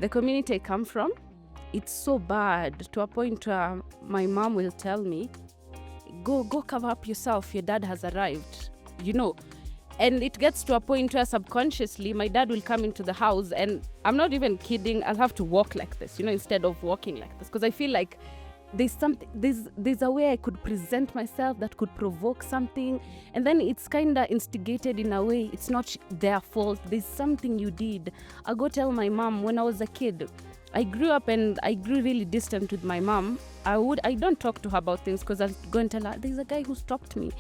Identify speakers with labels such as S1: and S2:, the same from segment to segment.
S1: the community I come from, it's so bad to a point where my mom will tell me, go cover up yourself, your dad has arrived, And it gets to a point where subconsciously my dad will come into the house, and I'm not even kidding, I'll have to walk like this, instead of walking like this, because I feel like there's a way I could present myself that could provoke something, and then it's kind of instigated in a way. It's not their fault. There's something you did. I'll go tell my mom. When I was a kid, I grew up and I grew really distant with my mom. I don't talk to her about things, because I'll go and tell her, there's a guy who stopped me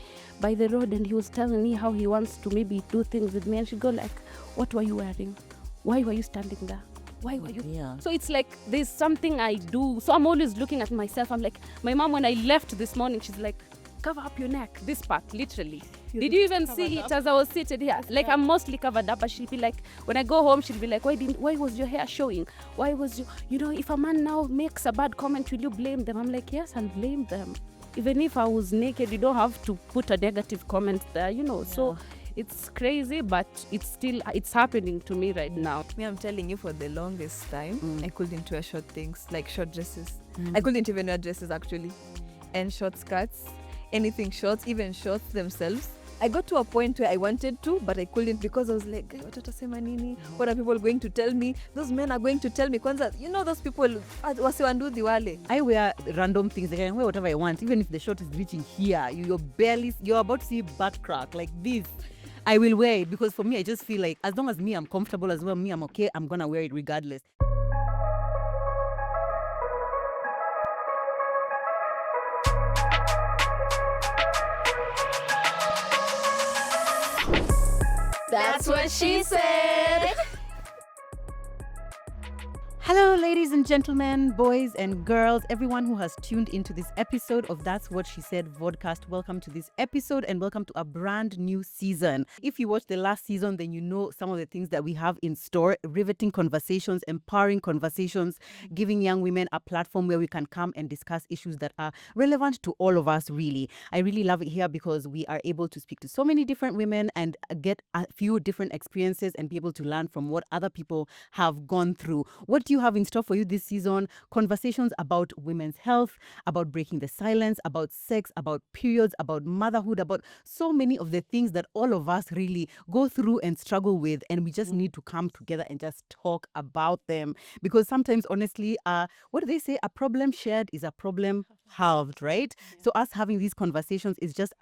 S1: by the road and he was telling me how he wants to maybe do things with me, and she'd go like, what were you wearing? Why were you standing there? Why were you?
S2: Yeah.
S1: So it's like there's something I do. So I'm always looking at myself. I'm like, my mom, when I left this morning, she's like, cover up your neck. This part, literally. Did you even see it as I was seated here? Like, I'm mostly covered up, but she'll be like, when I go home, she'll be like, why was your hair showing? Why was if a man now makes a bad comment, will you blame them? I'm like, yes, I'll blame them. Even if I was naked, you don't have to put a negative comment there,
S2: Yeah.
S1: So it's crazy, but it's happening to me right now.
S3: Me, I'm telling you, for the longest time, I couldn't wear short things, like short dresses. I couldn't even wear dresses, actually. And short skirts, anything short, even shorts themselves. I got to a point where I wanted to, but I couldn't, because I was like, what watasema nini? What are people going to tell me? Those men are going to tell me. Kwanza, those people, wasiwanduthi wale.
S2: I wear random things. I can wear whatever I want, even if the short is reaching here. You're about to see butt crack like this. I will wear it, because for me, I just feel like as long as me, I'm comfortable, as well, me, I'm okay, I'm gonna wear it regardless.
S1: That's what she said.
S2: Hello, ladies and gentlemen, boys and girls, everyone who has tuned into this episode of That's What She Said vodcast. Welcome to this episode and welcome to a brand new season. If you watched the last season, then you know some of the things that we have in store: riveting conversations, empowering conversations, giving young women a platform where we can come and discuss issues that are relevant to all of us, really. I really love it here because we are able to speak to so many different women and get a few different experiences and be able to learn from what other people have gone through. What do you have in store for you this season? Conversations about women's health, about breaking the silence, about sex, about periods, about motherhood, about so many of the things that all of us really go through and struggle with, and we just need to come together and just talk about them, because sometimes, honestly, what do they say? A problem shared is a problem halved, right? So us having these conversations is just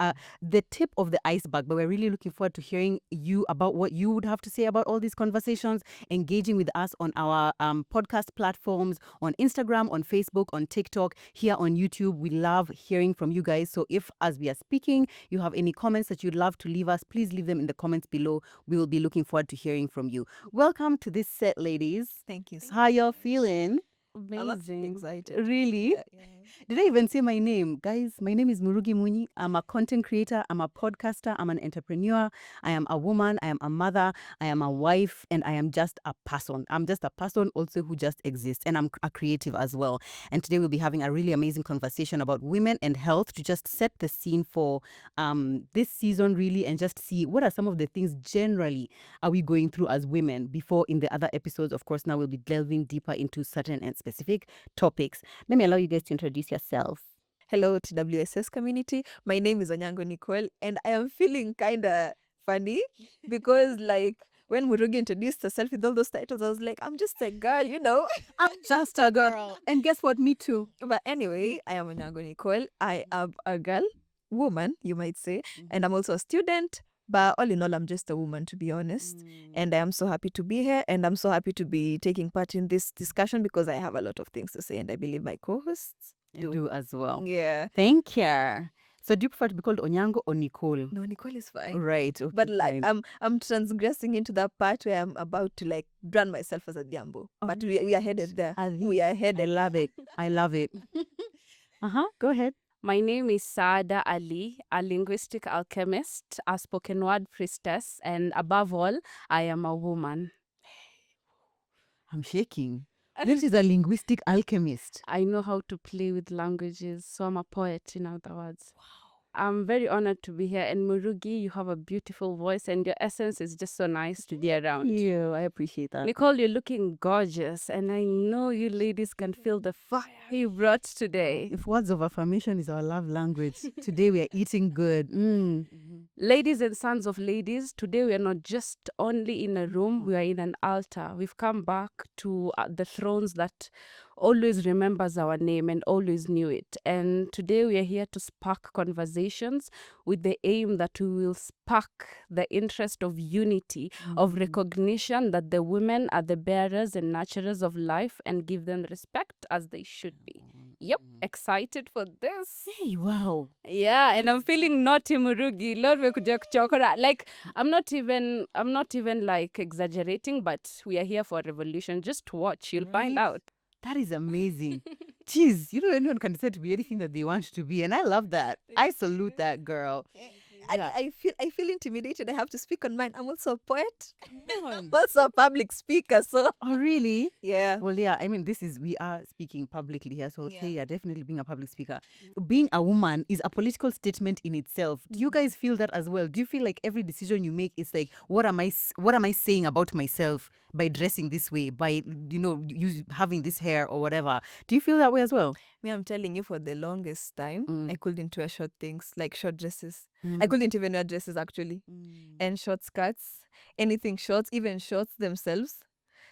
S2: the tip of the iceberg, but we're really looking forward to hearing you about what you would have to say about all these conversations, engaging with us on our podcast platforms, on Instagram, on Facebook, on TikTok, here on YouTube. We love hearing from you guys. So if, as we are speaking, you have any comments that you'd love to leave us, please leave them in the comments below. We will be looking forward to hearing from you. Welcome to this set, ladies.
S3: Thank you so
S2: How y'all feeling?
S1: Amazing.
S3: I'm excited.
S2: Really?
S3: Yeah.
S2: Did I even say my name? Guys, my name is Murugi Muni. I'm a content creator. I'm a podcaster. I'm an entrepreneur. I am a woman. I am a mother. I am a wife. And I am just a person. I'm just a person also who just exists. And I'm a creative as well. And today we'll be having a really amazing conversation about women and health to just set the scene for this season, really, and just see what are some of the things generally are we going through as women. Before, in the other episodes, of course, now we'll be delving deeper into certain and specific topics. Let me allow you guys to introduce yourself.
S3: Hello, TWSS community. My name is Onyango Nicole, and I am feeling kind of funny because, like, when Murugi introduced herself with all those titles, I was like, I'm just a girl,
S2: I'm just a girl. And guess what? Me too.
S3: But anyway, I am Onyango Nicole. I am a girl, woman, you might say, and I'm also a student. But all in all, I'm just a woman, to be honest. And I am so happy to be here, and I'm so happy to be taking part in this discussion because I have a lot of things to say, and I believe my co-hosts
S2: Do as well.
S3: Yeah.
S2: Thank you. So do you prefer to be called Onyango or Nicole?
S3: No, Nicole is fine.
S2: Right. Okay,
S3: But like
S2: fine.
S3: I'm transgressing into that part where I'm about to like brand myself as a Diambo. But we are headed there. We are
S2: I
S3: headed.
S2: love it. I love it. Go ahead.
S1: My name is Saada Ali, a linguistic alchemist, a spoken word priestess, and above all, I am a woman.
S2: I'm shaking. This is a linguistic alchemist.
S1: I know how to play with languages, so I'm a poet, in other words. I'm very honored to be here. And Murugi, you have a beautiful voice and your essence is just so nice to be around.
S2: You, I appreciate that.
S1: Nicole, you're looking gorgeous, and I know you ladies can feel the fire you brought today.
S2: If words of affirmation is our love language, today we are eating good.
S1: Ladies and sons of ladies, today we are not just only in a room, we are in an altar. We've come back to the thrones that always remembers our name and always knew it. And today we are here to spark conversations with the aim that we will spark the interest of unity, of recognition that the women are the bearers and nurturers of life and give them respect as they should be. Yep, excited for this.
S2: Hey, wow.
S1: Yeah, and I'm feeling naughty Murugi. Lord, we could chokora. Like I'm not even like exaggerating, but we are here for a revolution. Just watch, you'll find
S2: Right?
S1: out.
S2: That is amazing. Jeez, you know, anyone can decide to be anything that they want to be. And I love that. I salute that girl. Yeah.
S3: I feel intimidated. I have to speak on mine. I'm also a poet.
S2: Come on.
S3: I'm also a public speaker. So
S2: Oh, really?
S3: yeah.
S2: Well, yeah, I mean, we are speaking publicly here. So,
S3: Yeah.
S2: say, yeah, definitely being a public speaker. Being a woman is a political statement in itself. Do you guys feel that as well? Do you feel like every decision you make is like, what am I saying about myself by dressing this way, by, having this hair or whatever? Do you feel that way as well?
S3: Me, I'm telling you, for the longest time, I couldn't wear short things, like short dresses.
S2: Mm.
S3: I couldn't even wear dresses actually, and short skirts, anything shorts, even shorts themselves.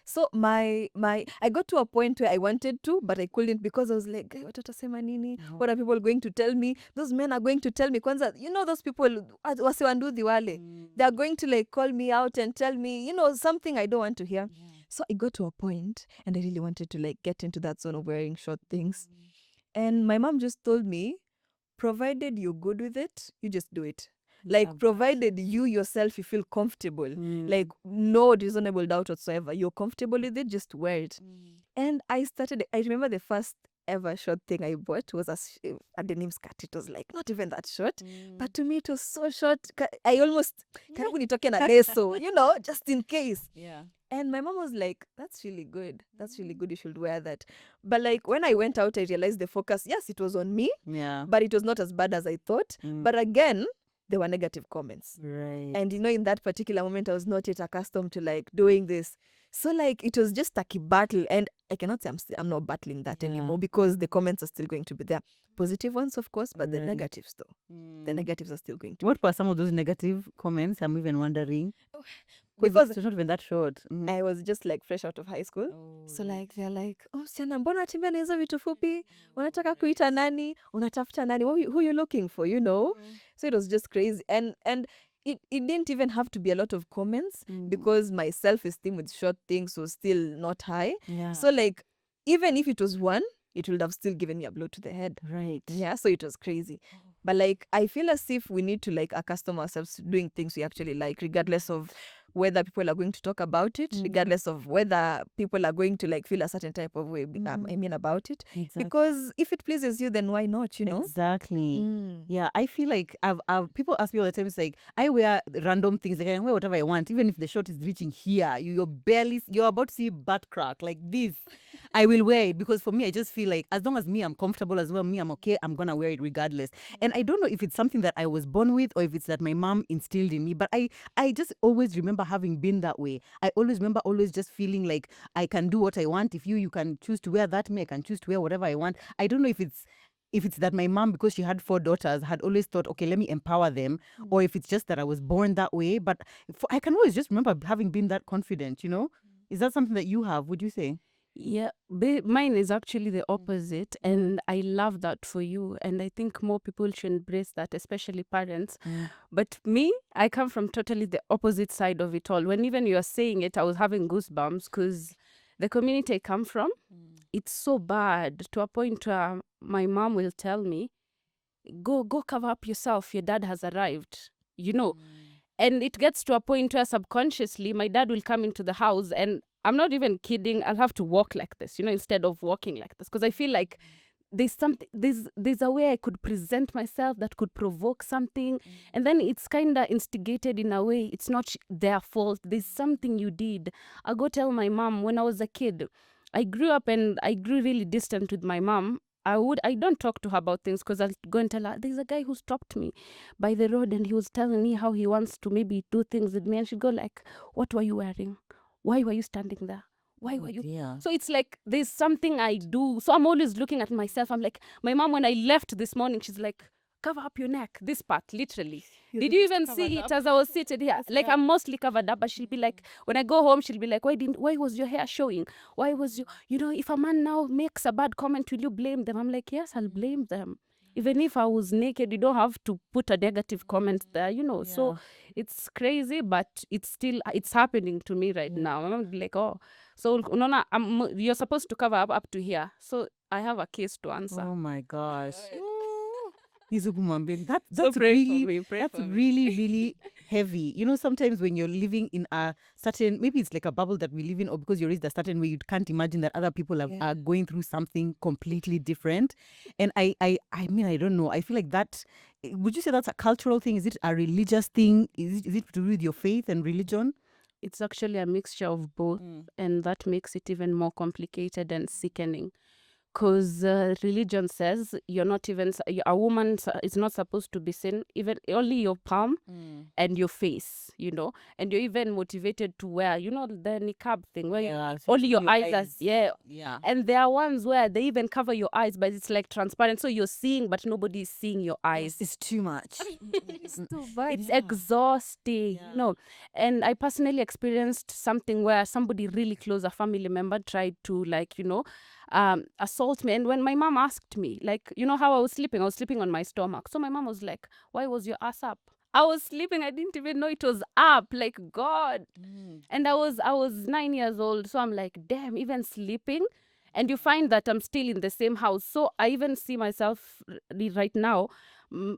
S3: So I got to a point where I wanted to, but I couldn't because I was like, "Guy, watatasema nini? What are people going to tell me? Those men are going to tell me. Kwanza, those people, wasiwanduthi wale. They are going to like call me out and tell me, something I don't want to hear." So I got to a point and I really wanted to like get into that zone of wearing short things. And my mom just told me, provided you're good with it, you just do it. Like, provided you yourself, you feel comfortable, like no reasonable doubt whatsoever, you're comfortable with it, just wear it. And I remember the first ever short thing I bought was a denim skirt. It was like not even that short, but to me it was so short. I almost karibu nitoke na leso, just in case.
S2: Yeah.
S3: And my mom was like, that's really good. That's really good. You should wear that. But like when I went out, I realized the focus, yes, it was on me,
S2: Yeah.
S3: but it was not as bad as I thought. But again, there were negative comments.
S2: Right.
S3: And in that particular moment, I was not yet accustomed to like doing this. So like it was just a battle. And I cannot say I'm not battling that anymore because the comments are still going to be there. Positive ones, of course, but the negatives though. The negatives are still going to
S2: What were some of those negative comments? I'm even wondering.
S3: Because
S2: it's not even that short.
S3: I was just like fresh out of high school. So like they're like, oh, msichana, mbona unatembea na hizo vitu fupi? Unataka kuita nani? Unatafuta nani? Who you looking for, So it was just crazy. And it didn't even have to be a lot of comments because my self-esteem with short things was still not high.
S2: Yeah.
S3: So like, even if it was one, it would have still given me a blow to the head.
S2: Right.
S3: Yeah, so it was crazy. But like, I feel as if we need to like accustom ourselves to doing things we actually like, regardless of whether people are going to talk about it, regardless of whether people are going to like feel a certain type of way, about it.
S2: Exactly.
S3: Because if it pleases you, then why not,
S2: Exactly. Yeah, I feel like I've people ask me all the time, it's like, I wear random things, like I can wear whatever I want, even if the short is reaching here, you're about to see butt crack, like this. I will wear it because for me, I just feel like as long as I'm comfortable as well, I'm okay, I'm gonna wear it regardless. And I don't know if it's something that I was born with or if it's that my mom instilled in me, but I just always remember having been that way. I always remember just feeling like I can do what I want. If you can choose to wear that, me, I can choose to wear whatever I want. I don't know if it's that my mom, because she had 4 daughters, had always thought, okay, let me empower them, or if it's just that I was born that way. But I can always just remember having been that confident, Is that something that you have, would you say?
S1: Yeah, mine is actually the opposite, and I love that for you. And I think more people should embrace that, especially parents. But me, I come from totally the opposite side of it all. When even you're saying it, I was having goosebumps because the community I come from, it's so bad to a point where my mom will tell me, go cover up yourself. Your dad has arrived, And it gets to a point where subconsciously my dad will come into the house and I'm not even kidding. I'll have to walk like this, instead of walking like this. Because I feel like there's a way I could present myself that could provoke something. And then it's kind of instigated in a way. It's not their fault. There's something you did. I'll go tell my mom when I was a kid. I grew up and I grew really distant with my mom. I don't talk to her about things, because I'll go and tell her, there's a guy who stopped me by the road and he was telling me how he wants to maybe do things with me, and she'd go like, what were you wearing? Why were you standing there? Why were you?
S2: Yeah.
S1: So it's like there's something I do. So I'm always looking at myself. I'm like, my mom, when I left this morning, she's like, cover up your neck, this part, literally. Did you even see it as I was seated here? Like, I'm mostly covered up, but she'll be like, when I go home, she'll be like, why was your hair showing? Why was if a man now makes a bad comment, will you blame them? I'm like, yes, I'll blame them. Even if I was naked, you don't have to put a negative comment there, So it's crazy, but it's happening to me right now. I'm like, oh, so unaona, you're supposed to cover up to here. So I have a case to answer.
S2: Oh my gosh. That's
S1: So pray for
S2: really
S1: me, pray
S2: that's
S1: for me.
S2: really really heavy. Sometimes when you're living in a certain, maybe it's like a bubble that we live in, or because you're raised a certain way, you can't imagine that other people are going through something completely different. And I mean, I don't know. I feel like that. Would you say that's a cultural thing? Is it a religious thing? Is it to do with your faith and religion?
S1: It's actually a mixture of both, and that makes it even more complicated and sickening. Because religion says you're not even, a woman is not supposed to be seen, even only your palm and your face, and you're even motivated to wear, the niqab thing where only your eyes are,
S2: Yeah.
S1: and there are ones where they even cover your eyes, but it's like transparent, so you're seeing, but nobody's seeing your eyes.
S2: It's too much.
S3: It's too bad.
S1: It's exhausting, And I personally experienced something where somebody really close, a family member, tried to assault me. And when my mom asked me, like, how I was sleeping on my stomach. So my mom was like, why was your ass up? I was sleeping. I didn't even know it was up. Like, God. And I was 9 years old. So I'm like, damn, even sleeping. And you find that I'm still in the same house. So I even see myself right now,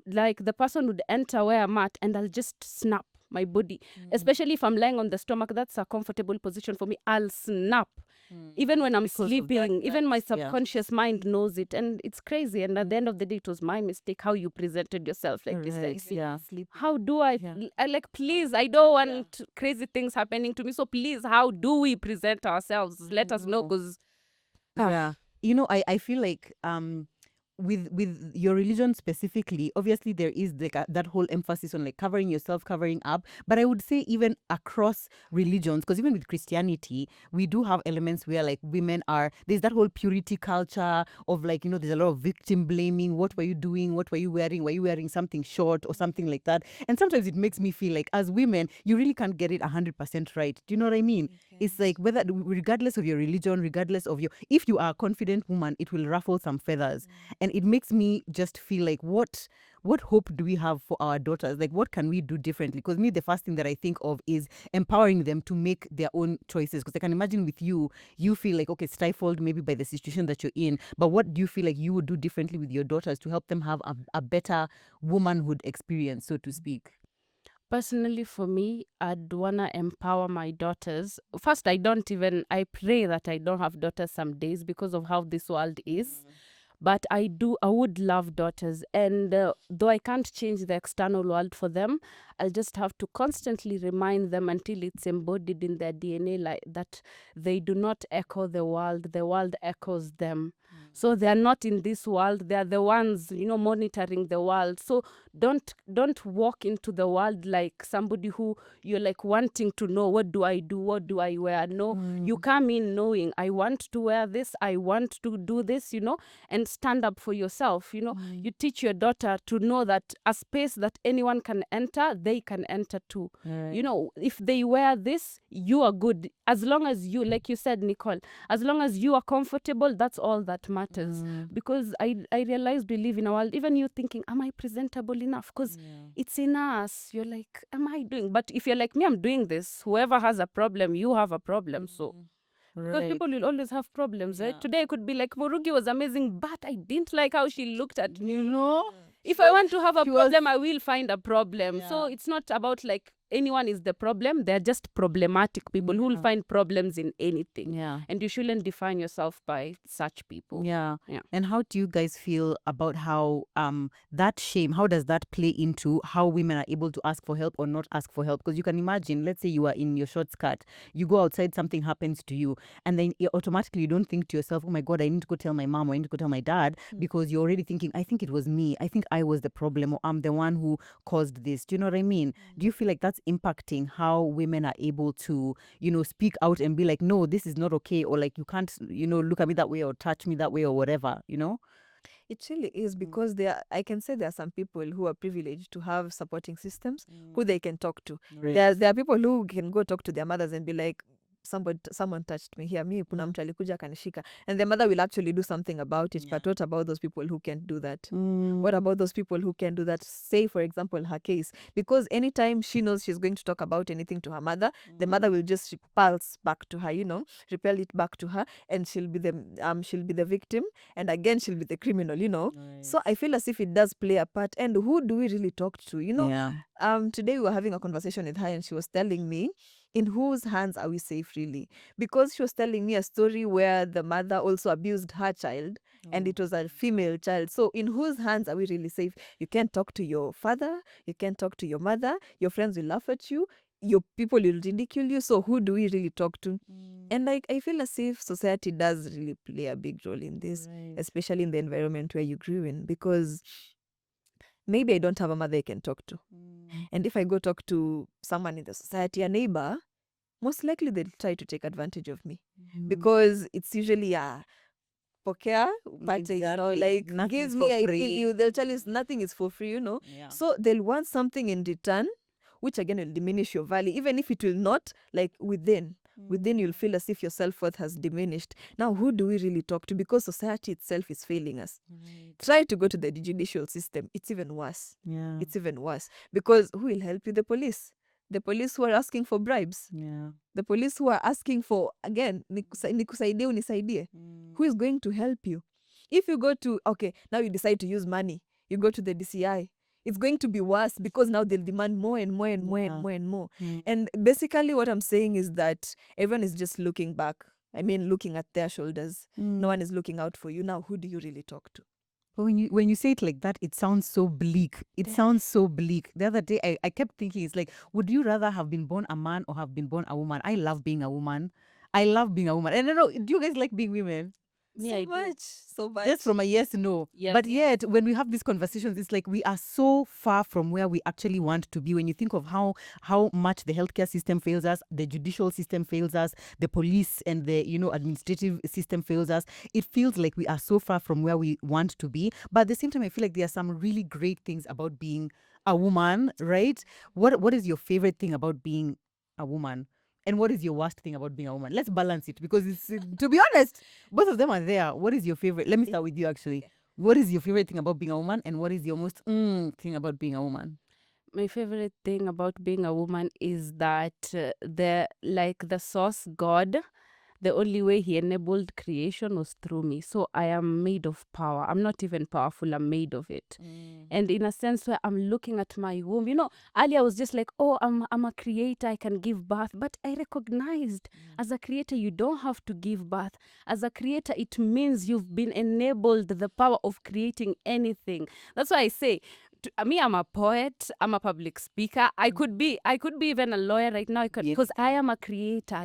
S1: like the person would enter where I'm at and I'll just snap my body. Especially if I'm lying on the stomach, that's a comfortable position for me. I'll snap. Even when I'm sleeping, even my subconscious mind knows it. And it's crazy. And at the end of the day, it was my mistake how you presented yourself like this. Like, how do I like, please, I don't want crazy things happening to me. So please, how do we present ourselves? Let us know, because
S2: yeah. I feel like with your religion specifically, obviously there is like that whole emphasis on like covering yourself, covering up. But I would say even across religions, because even with Christianity, we do have elements where like women there's that whole purity culture of like, there's a lot of victim blaming. What were you doing? What were you wearing? Were you wearing something short or something like that? And sometimes it makes me feel like as women, you really can't get it 100% right. Do you know what I mean? It's like regardless of your religion, regardless of if you are a confident woman, it will ruffle some feathers. And it makes me just feel like what hope do we have for our daughters? Like, what can we do differently? Because me, the first thing that I think of is empowering them to make their own choices. Because I can imagine with you feel like, okay, stifled maybe by the situation that you're in. But what do you feel like you would do differently with your daughters to help them have a better womanhood experience, so to speak?
S1: Personally, for me, I'd want to empower my daughters. First, I pray that I don't have daughters some days because of how this world is. But I would love daughters. And though I can't change the external world for them, I'll just have to constantly remind them until it's embodied in their DNA, like that they do not echo the world echoes them. So they are not in this world, they are the ones, monitoring the world. So don't walk into the world like somebody who you're like wanting to know, what do I do, what do I wear? No, you come in knowing, I want to wear this, I want to do this, and stand up for yourself. You teach your daughter to know that a space that anyone can enter, they can enter too. If they wear this, you are good. As long as you, like you said, Nicole, as long as you are comfortable, that's all that matters. Because I realized we live in a world, even you thinking, am I presentable enough? Because it's in us. You're like, am I doing? But if you're like me, I'm doing this. Whoever has a problem, you have a problem. So because people will always have problems, right? Today I could be like, Morugi was amazing, but I didn't like how she looked at me, If I want to have a problem, I will find a problem. So it's not about like anyone is the problem. They're just problematic people who will
S2: Yeah.
S1: find problems in anything.
S2: Yeah.
S1: And you shouldn't define yourself by such people.
S2: Yeah.
S1: Yeah.
S2: And how do you guys feel about how that shame, how does that play into how women are able to ask for help or not ask for help? Because you can imagine, let's say you are in your short skirt, you go outside, something happens to you, and then automatically you don't think to yourself, oh my God, I need to go tell my mom or I need to go tell my dad, because you're already thinking, I think it was me. I think I was the problem, or I'm the one who caused this. Do you know what I mean? Do you feel like that's impacting how women are able to, speak out and be like, no, this is not okay, or like, you can't, look at me that way or touch me that way or whatever,
S3: It really is, because I can say there are some people who are privileged to have supporting systems who they can talk to.
S2: Right.
S3: There are people who can go talk to their mothers and be like, someone touched me here, mi kuna mtu alikuja akanishika, and their mother will actually do something about it. But what about those people who can't do that? What about those people who can do that? Say, for example, her case, because anytime she knows she's going to talk about anything to her mother, the mother will just repulse back to her, repel it back to her, and she'll be the victim, and again she'll be the criminal, So I feel as if it does play a part. And who do we really talk to?
S2: Yeah.
S3: Today we were having a conversation with her, and she was telling me, in whose hands are we safe, really? Because she was telling me a story where the mother also abused her child, and it was a female child. So in whose hands are we really safe? You can't talk to your father, you can't talk to your mother, your friends will laugh at you, your people will ridicule you. So who do we really talk to? And I feel as if society does really play a big role in this, especially in the environment where you grew in, because maybe I don't have a mother I can talk to. And if I go talk to someone in the society, a neighbor, most likely they'll try to take advantage of me, because it's usually a pokea, but like
S2: Nothing's
S3: give
S2: for
S3: me, I give
S2: free.
S3: you. They'll tell you nothing is for free,
S2: Yeah.
S3: So they'll want something in return, which again will diminish your value, even if it will not, like within you'll feel as if your self-worth has diminished. Now, who do we really talk to? Because society itself is failing us. Try to go to the judicial system. It's even worse.
S2: Yeah.
S3: It's even worse, because who will help you? The police who are asking for bribes,
S2: Yeah.
S3: the police who are asking for, again, nikusaidie unisaidie. Who is going to help you? If you go to, okay, now you decide to use money, you go to the DCI, it's going to be worse, because now they'll demand more and more and more and more and more. And basically what I'm saying is that everyone is just looking back. I mean, looking at their shoulders. No one is looking out for you. Now, who do you really talk to?
S2: But when you say it like that, it sounds so bleak. It sounds so bleak. The other day, I kept thinking, it's like, would you rather have been born a man or have been born a woman? I love being a woman. I love being a woman. And I don't know, do you guys like being women?
S1: Yeah, I do.
S3: So much.
S2: Just from a yes, no.
S1: Yes.
S2: But yet, when we have these conversations, it's like we are so far from where we actually want to be. When you think of how much the healthcare system fails us, the judicial system fails us, the police and the administrative system fails us, it feels like we are so far from where we want to be. But at the same time, I feel like there are some really great things about being a woman, right? What is your favorite thing about being a woman? And what is your worst thing about being a woman? Let's balance it, because it's, to be honest, both of them are there. What is your favorite? Let me start with you, actually. What is your favorite thing about being a woman? And what is your most thing about being a woman?
S1: My favorite thing about being a woman is that the source God, the only way he enabled creation was through me. So I am made of power. I'm not even powerful, I'm made of it. And in a sense where I'm looking at my womb, earlier I was just like, oh, I'm a creator, I can give birth. But I recognized as a creator, you don't have to give birth. As a creator, it means you've been enabled the power of creating anything. That's why I say, me, I'm a poet, I'm a public speaker. I could be even a lawyer right now, because I am a creator,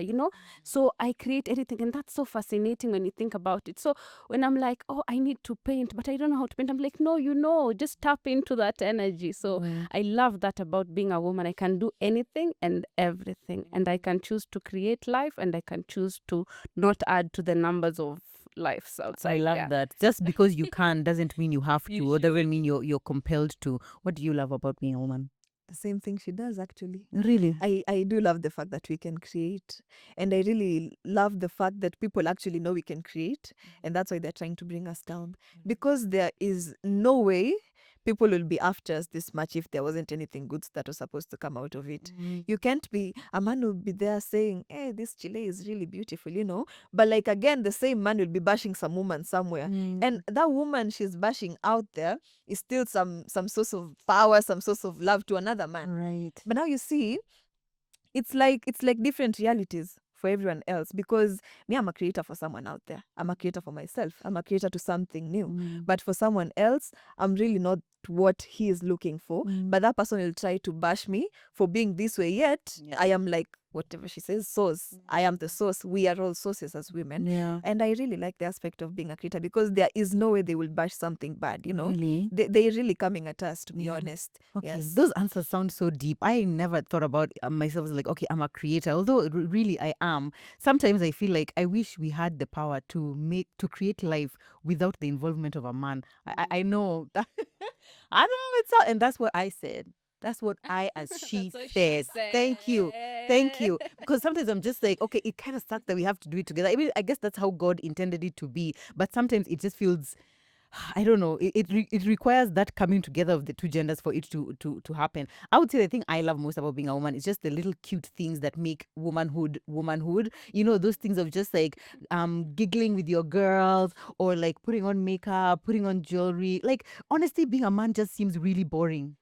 S1: So I create anything, and that's so fascinating when you think about it. So when I'm like, oh, I need to paint, but I don't know how to paint, I'm like, no, just tap into that energy. So I love that about being a woman. I can do anything and everything, and I can choose to create life, and I can choose to not add to the numbers of lives outside.
S2: I love that. Just because you can doesn't mean you have to, or doesn't mean you're compelled to. What do you love about being a woman?
S3: The same thing she does, actually.
S2: Really?
S3: I do love the fact that we can create. And I really love the fact that people actually know we can create. And that's why they're trying to bring us down. Because there is no way people will be after us this much if there wasn't anything good that was supposed to come out of it. You can't be, a man will be there saying, hey, this chile is really beautiful, But like, again, the same man will be bashing some woman somewhere. And that woman she's bashing out there is still some source of power, some source of love to another man.
S2: Right.
S3: But now you see, it's like different realities for everyone else, because me, I'm a creator for someone out there. I'm a creator for myself. I'm a creator to something new. But for someone else, I'm really not what he is looking for. But that person will try to bash me for being this way, yet I am like, whatever she says, source. I am the source. We are all sources as women.
S2: Yeah.
S3: And I really like the aspect of being a creator, because there is no way they will bash something bad, you know.
S2: Really?
S3: They're really coming at us, to be honest.
S2: Okay,
S3: Yes.
S2: those answers sound so deep. I never thought about myself as like, okay, I'm a creator, although really I am. Sometimes I feel like I wish we had the power to create life without the involvement of a man. I know that. I know it's all, and that's what I said. That's what I, as she
S1: That's what
S2: said.
S1: she
S2: Thank you. Thank you. Because sometimes I'm just like, okay, it kind of sucks that we have to do it together. I mean, I guess that's how God intended it to be. But sometimes it just feels, I don't know, it requires that coming together of the two genders for it to happen. I would say the thing I love most about being a woman is just the little cute things that make womanhood. You know, those things of just like giggling with your girls, or like putting on makeup, putting on jewelry. Like, honestly, being a man just seems really boring.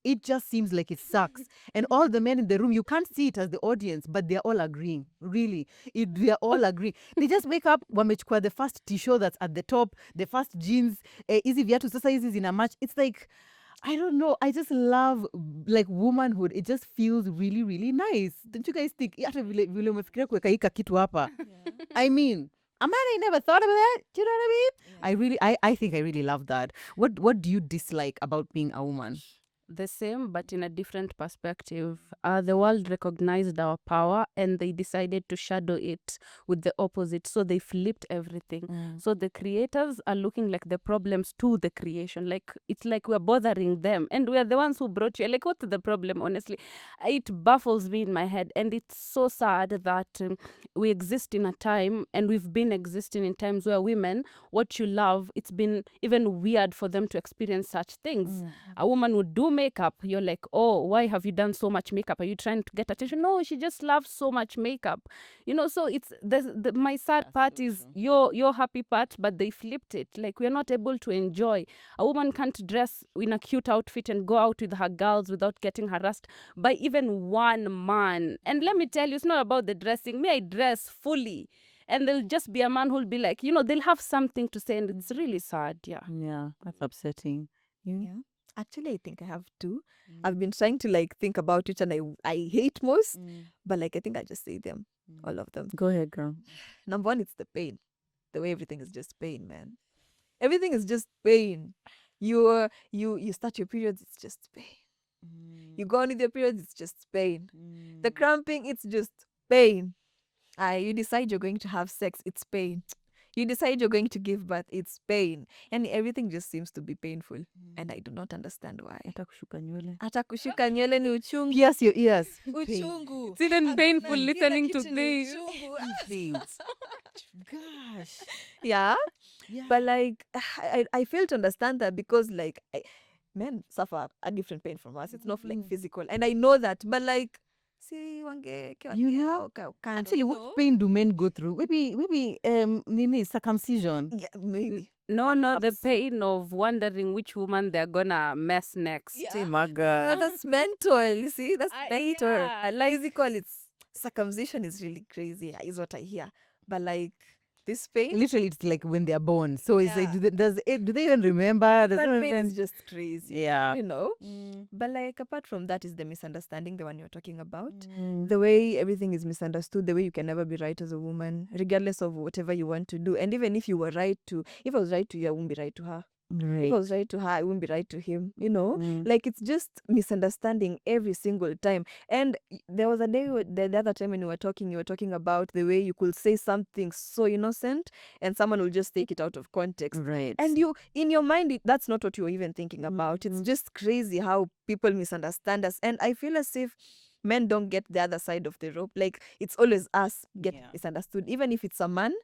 S2: It just seems like it sucks. And all the men in the room, you can't see it as the audience, but they're all agreeing. Really. They're all agreeing. They just wake up, wamechukua the first t-shirt that's at the top, the first jeans, easy viatu, sasa hizi in a match. It's like, I don't know. I just love like womanhood. It just feels really, really nice. Don't you guys think? Hata vile umefikiria kuweka hii kakitu hapa. I mean, a man, I never thought about that. Do you know what I mean? I think I really love that. What do you dislike about being a woman?
S1: The same, but in a different perspective. The world recognized our power and they decided to shadow it with the opposite. So they flipped everything. So the creators are looking like the problems to the creation. Like, it's like we're bothering them. And we're the ones who brought you. Like, what's the problem, honestly? It baffles me in my head. And it's so sad that we exist in a time, and we've been existing in times where women, what you love, it's been even weird for them to experience such things. A woman would do makeup. You're like, oh, why have you done so much makeup? Are you trying to get attention? No, she just loves so much makeup. You know, so it's my sad part is your happy part, but they flipped it. Like, we're not able to enjoy. A woman can't dress in a cute outfit and go out with her girls without getting harassed by even one man. And let me tell you, it's not about the dressing. Me, I dress fully. And there'll just be a man who'll be like, you know, they'll have something to say, and it's really sad. Yeah.
S2: Yeah, that's upsetting. You?
S3: Yeah. Actually, I think I have two. I've been trying to like think about it, and I hate most, but like I think I just say them, all of them.
S2: Go ahead, girl.
S3: Number one, it's the pain. The way everything is just pain, man. Everything is just pain. You start your periods, it's just pain. You go on with your periods, it's just pain. The cramping, it's just pain. You decide you're going to have sex, it's pain. You decide you're going to give birth, it's pain. And everything just seems to be painful. And I do not understand why.
S2: Hata kushuka nywele.
S3: Hata kushuka nywele ni uchungu.
S2: Pierce your ears.
S3: Uchungu.
S1: It's even painful listening to this.
S2: Things. Gosh.
S3: Yeah.
S2: Yeah.
S3: But like, I fail to understand that, because like men suffer a different pain from us. It's not like physical. And I know that. But like,
S2: You know, actually, what pain do men go through? Maybe nini, circumcision.
S3: Yeah, maybe.
S1: No, the pain of wondering which woman they're gonna mess next.
S2: Oh my God.
S3: That's mental. You see, that's mental.
S1: Yeah,
S3: Like physical, it's circumcision is really crazy, is what I hear. But like this pain,
S2: Literally, it's like when they're born. So it's like,
S3: Yeah.
S2: do they even remember? Does
S3: that
S2: anyone
S3: pain
S2: even-
S3: is just crazy.
S2: Yeah.
S3: You know? But like apart from that is the misunderstanding, the one you're talking about. The way everything is misunderstood, the way you can never be right as a woman, regardless of whatever you want to do. And even if you were right to, if I was right to you, I wouldn't be right to her.
S2: Right.
S3: If I was right to her, I wouldn't be right to him. You know?
S2: Mm.
S3: Like it's just misunderstanding every single time. And there was a day, the other time when you were talking about the way you could say something so innocent and someone will just take it out of context.
S2: Right.
S3: And you, in your mind, that's not what you're even thinking about. It's just crazy how people misunderstand us. And I feel as if men don't get the other side of the rope. Like it's always us get
S2: Yeah.
S3: misunderstood. Even if it's a man,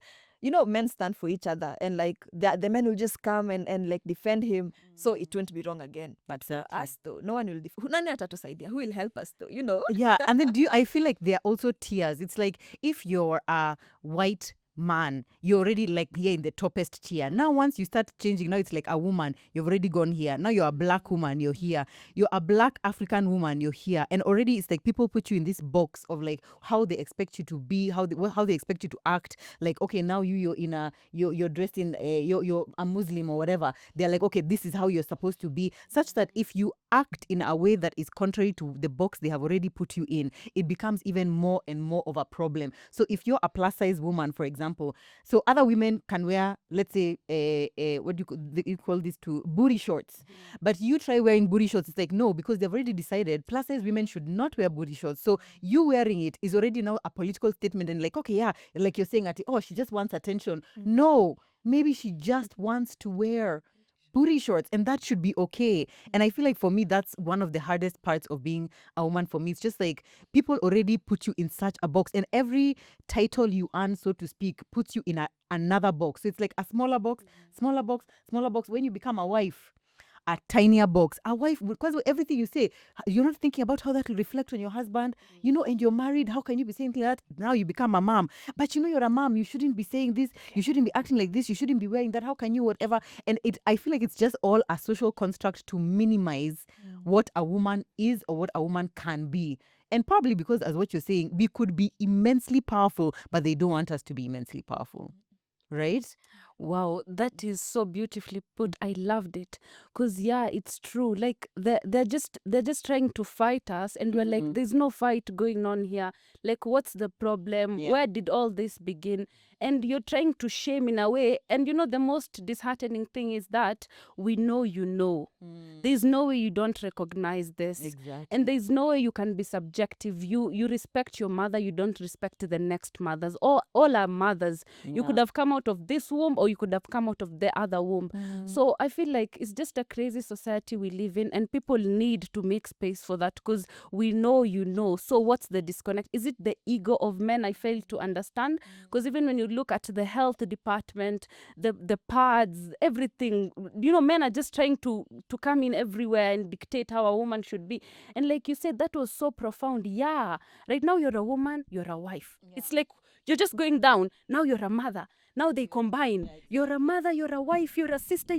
S3: you know, men stand for each other. And like the men will just come and like defend him. So it won't be wrong again. But us though, no one will nani atatusaidia? Who will help us though, you know?
S2: Yeah, and then I feel like there are also tiers. It's like if you're a white man, you're already like here in the toppest tier. Now once you start changing, now it's like a woman, you've already gone here. Now you're a black woman, you're here. You're a black African woman, you're here. And already it's like people put you in this box of like how they expect you to be, how they expect you to act. Like, okay, now you're in a you're dressed in you're a Muslim or whatever. They're like, okay, this is how you're supposed to be, such that if you act in a way that is contrary to the box they have already put you in, it becomes even more and more of a problem. So if you're a plus size woman, for example, so other women can wear, let's say, what do you call this to booty shorts, but you try wearing booty shorts, it's like no, because they've already decided plus size women should not wear booty shorts. So you wearing it is already now a political statement, and like, okay, yeah, like you're saying, oh, she just wants attention. No, maybe she just wants to wear booty shorts, and that should be okay. And I feel like for me, that's one of the hardest parts of being a woman. For me, it's just like people already put you in such a box, and every title you earn, so to speak, puts you in another box. So it's like a smaller box, smaller box, smaller box. When you become a wife, a tinier box. A wife, because everything you say, you're not thinking about how that will reflect on your husband, and you're married. How can you be saying that? Now you become a mom. But you're a mom. You shouldn't be saying this. You shouldn't be acting like this. You shouldn't be wearing that. How can you, whatever? And I feel like it's just all a social construct to minimize what a woman is or what a woman can be. And probably because, as what you're saying, we could be immensely powerful, but they don't want us to be immensely powerful. Right?
S1: Wow, that is so beautifully put. I loved it. Cause yeah, it's true. Like they're just trying to fight us, and we're like, there's no fight going on here. Like, what's the problem?
S2: Yeah.
S1: Where did all this begin? And you're trying to shame in a way. And the most disheartening thing is that we know There's no way you don't recognize this.
S2: Exactly.
S1: And there's no way you can be subjective. You respect your mother, you don't respect the next mothers. All are mothers. You could have come out of this womb, or you could have come out of the other womb. So I feel like it's just a crazy society we live in, and people need to make space for that, because we know So what's the disconnect? Is it the ego of men? I fail to understand, because even when you look at the health department, the pads, everything, men are just trying to come in everywhere and dictate how a woman should be. And like you said, that was so profound. Yeah, right now you're a woman, you're a wife. It's like you're just going down. Now you're a mother. Now they combine. You're a mother, you're a wife, you're a sister,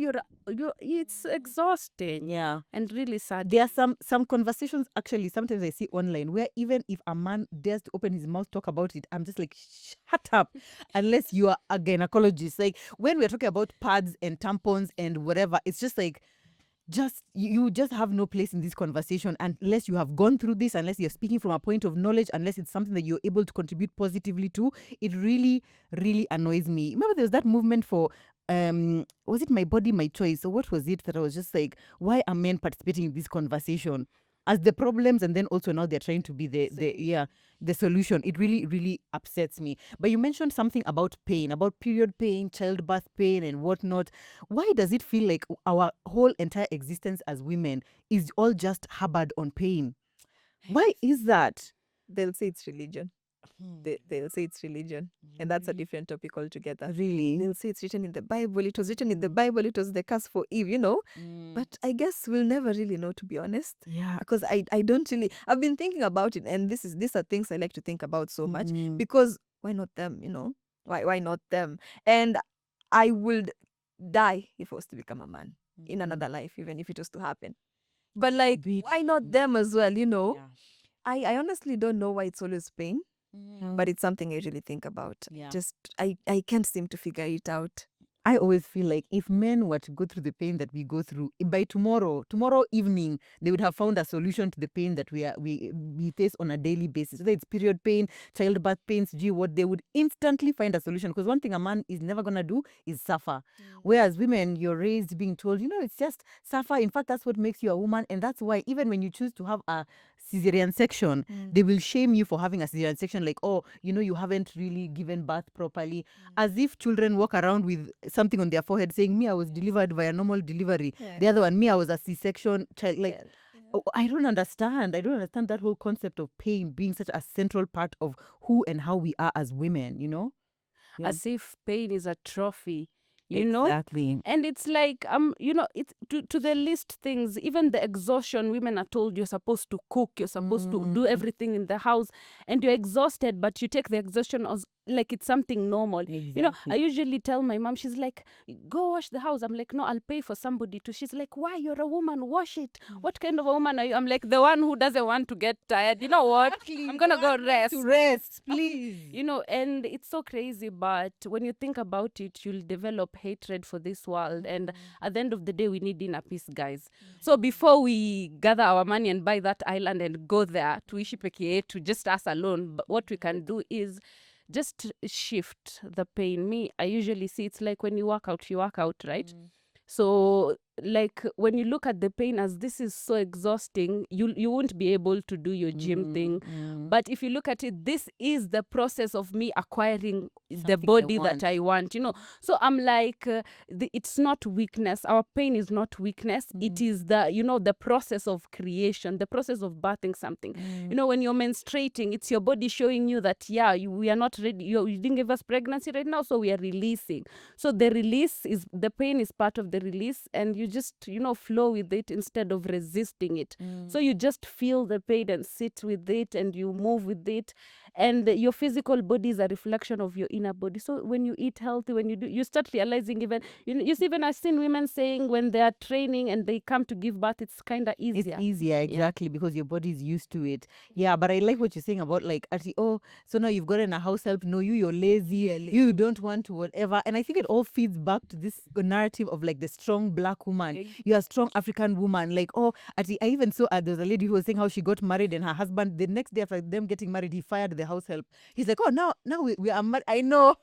S1: it's exhausting.
S2: Yeah.
S1: And really sad.
S2: There are some conversations, actually, sometimes I see online, where even if a man dares to open his mouth, talk about it, I'm just like, shut up, unless you are a gynecologist. Like, when we're talking about pads and tampons and whatever, it's just like, you just have no place in this conversation unless you have gone through this, unless you're speaking from a point of knowledge, unless it's something that you're able to contribute positively to. It really, really annoys me. Remember, there was that movement for was it My Body, My Choice? So what was it that I was just like, why are men participating in this conversation as the problems, and then also now they're trying to be the solution? It really, really upsets me. But you mentioned something about pain, about period pain, childbirth pain, and whatnot. Why does it feel like our whole entire existence as women is all just harbored on pain? Why is that?
S3: They'll say it's religion. They'll say it's religion. And that's a different topic altogether.
S2: Really?
S3: They'll say it's written in the Bible. It was written in the Bible. It was the curse for Eve, But I guess we'll never really know, to be honest.
S2: Yeah.
S3: Because I don't really... I've been thinking about it, and these are things I like to think about so much. Because why not them, Why not them? And I would die if I was to become a man in another life, even if it was to happen. But like, why not them as well,
S2: Yeah.
S3: I honestly don't know why it's always pain. But it's something I really think about.
S2: Yeah.
S3: Just I can't seem to figure it out.
S2: I always feel like if men were to go through the pain that we go through, by tomorrow evening, they would have found a solution to the pain that we face on a daily basis. Whether it's period pain, childbirth pains, what they would instantly find a solution. Because one thing a man is never gonna do is suffer. Whereas women, you're raised being told, it's just suffer. In fact, that's what makes you a woman, and that's why even when you choose to have a cesarean section, they will shame you for having a cesarean section, like, oh, you haven't really given birth properly, as if children walk around with something on their forehead saying, me, I was delivered via normal delivery. The other one, me, I was a C-section child. Like, I don't understand that whole concept of pain being such a central part of who and how we are as women, Yeah.
S1: As if pain is a trophy.
S2: Exactly.
S1: And it's like it's to the least things, even the exhaustion. Women are told you're supposed to cook, you're supposed to do everything in the house, and you're exhausted, but you take the exhaustion like it's something normal. You know, I
S2: Exactly.
S1: usually tell my mom, she's like, go wash the house. I'm like, no, I'll pay for somebody to. She's like, why? You're a woman, wash it. What kind of a woman are you? I'm like, the one who doesn't want to get tired. You know what? I'm gonna go rest.
S2: To rest, please.
S1: You know, and it's so crazy, but when you think about it, you'll develop hatred for this world. And at the end of the day, we need inner peace, guys. So before we gather our money and buy that island and go there to ishi peke yetu, just us alone, what we can do is just shift the pain. Me, I usually see it's like when you work out, right? So like when you look at the pain as this is so exhausting, you won't be able to do your gym thing. But if you look at it, this is the process of me acquiring the
S2: Something I
S1: body
S2: want.
S1: that I want, you know. So I'm like, it's not weakness. Our pain is not weakness. It is the, you know, the process of creation, the process of birthing something. You know, when you're menstruating, it's your body showing you that, yeah, we are not ready. You didn't give us pregnancy right now, so we are releasing. So the release is, the pain is part of the release, and you just, you know, flow with it instead of resisting it. So you just feel the pain and sit with it, and you move with it. And your physical body is a reflection of your inner body. So when you eat healthy, when you do, you start realizing, even, you see, even I've seen women saying when they are training and they come to give birth, it's kind of easier.
S2: It's easier, exactly, because your body is used to it. Yeah, but I like what you're saying about like, actually, oh, so now you've gotten a house help. No, you're lazy. You don't want to whatever. And I think it all feeds back to this narrative of like the strong black woman. You're a strong African woman. Like, oh, actually, I even saw there was a lady who was saying how she got married and her husband, the next day after them getting married, he fired the house help. He's like, oh, now we are married. I know.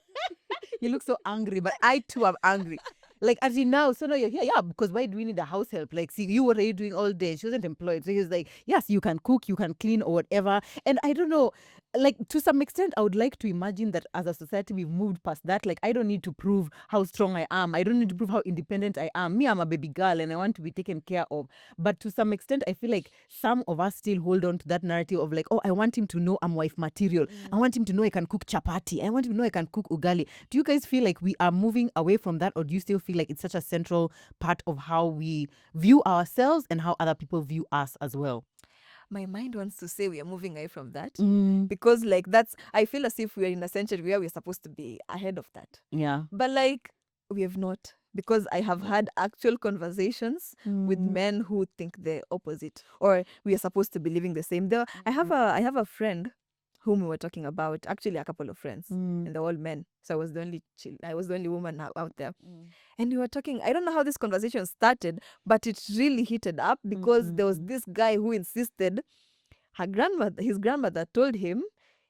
S2: You look so angry, but I too am angry. Like, actually now, so now you're here, yeah, because why do we need a house help? Like, see, what are you doing all day? She wasn't employed. So he was like, yes, you can cook, you can clean or whatever. And I don't know, like, to some extent, I would like to imagine that as a society, we've moved past that. Like, I don't need to prove how strong I am. I don't need to prove how independent I am. Me, I'm a baby girl and I want to be taken care of. But to some extent, I feel like some of us still hold on to that narrative of like, oh, I want him to know I'm wife material. I want him to know I can cook chapati. I want him to know I can cook ugali. Do you guys feel like we are moving away from that, or do you still feel like it's such a central part of how we view ourselves and how other people view us as well?
S3: My mind wants to say we are moving away from that because like that's, I feel as if we are in a century where we're supposed to be ahead of that.
S2: Yeah.
S3: But like we have not, because I have had actual conversations with men who think the opposite, or we are supposed to be living the same. There, I have a friend whom we were talking about, actually a couple of friends, and they're all men. So I was the only woman out there. And we were talking, I don't know how this conversation started, but it really heated up because there was this guy who insisted his grandmother told him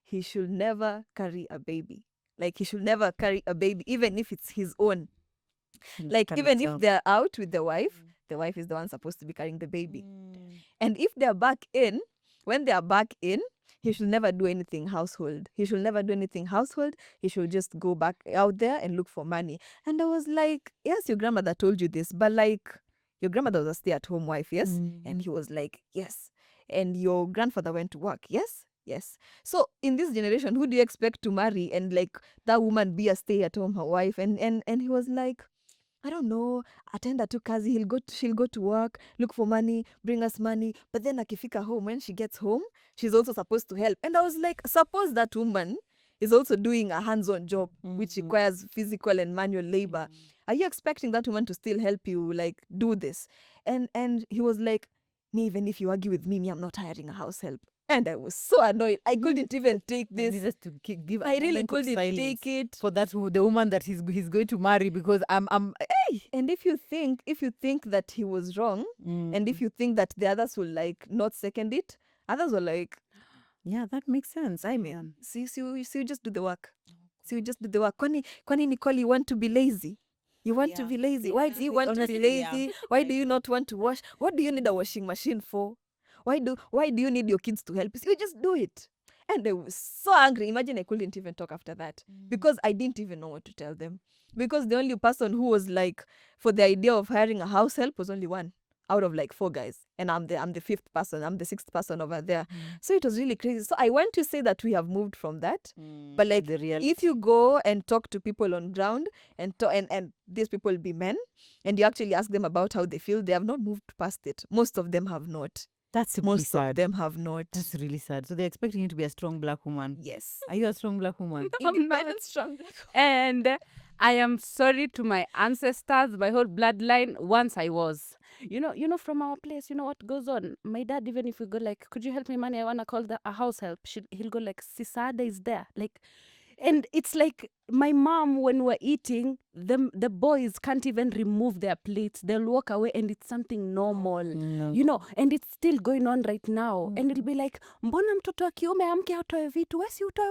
S3: he should never carry a baby. Like he should never carry a baby, even if it's his own. Like even if they're out with the wife is the one supposed to be carrying the baby. And if they're back in, when they are back in, he should never do anything household. He should just go back out there and look for money. And I was like, yes, your grandmother told you this, but like, your grandmother was a stay-at-home wife, yes? And he was like, yes. And your grandfather went to work, yes? Yes. So in this generation, who do you expect to marry and like that woman be a stay-at-home wife? And he was like, I don't know, atenda tu kazi, she'll go to work, look for money, bring us money. But then akifika home, when she gets home, she's also supposed to help. And I was like, suppose that woman is also doing a hands-on job, which requires physical and manual labor. Are you expecting that woman to still help you, like, do this? And he was like, me, even if you argue with me, I'm not hiring a house help. And I was so annoyed. I couldn't even take this. I really couldn't take it
S2: for that the woman that he's going to marry, because I'm
S3: and if you think that he was wrong, and if you think that the others will like not second it, others were like,
S2: yeah, that makes sense.
S3: I mean, see, you just do the work. Kwani Nicole, you want to be lazy? You want to be lazy. Why do you want to be lazy? Why do you not want to wash? What do you need a washing machine for? Why do you need your kids to help you? You just do it. And I was so angry. Imagine I couldn't even talk after that because I didn't even know what to tell them. Because the only person who was like for the idea of hiring a house help was only one out of like 4 guys. And I'm the fifth person. I'm the 6th person over there. So it was really crazy. So I want to say that we have moved from that. But like if you go and talk to people on ground and these people be men, and you actually ask them about how they feel, they have not moved past it. Most of them have not.
S2: That's really
S3: Most
S2: sad.
S3: of them have not.
S2: That's really sad. So they're expecting you to be a strong black woman.
S3: Yes.
S2: Are you a strong black woman?
S1: I'm not.
S3: Independent, strong.
S1: And I am sorry to my ancestors, my whole bloodline. Once I was, from our place, you know what goes on. My dad, even if we go like, could you help me, money? I wanna call a house help. He'll go like, Sisada is there, like. And it's like my mom, when we're eating, the boys can't even remove their plates. They'll walk away and it's something normal,
S2: No.
S1: and it's still going on right now. And it'll be like, mbona mtoto wa kiume amke atoe vitu, we si utoe,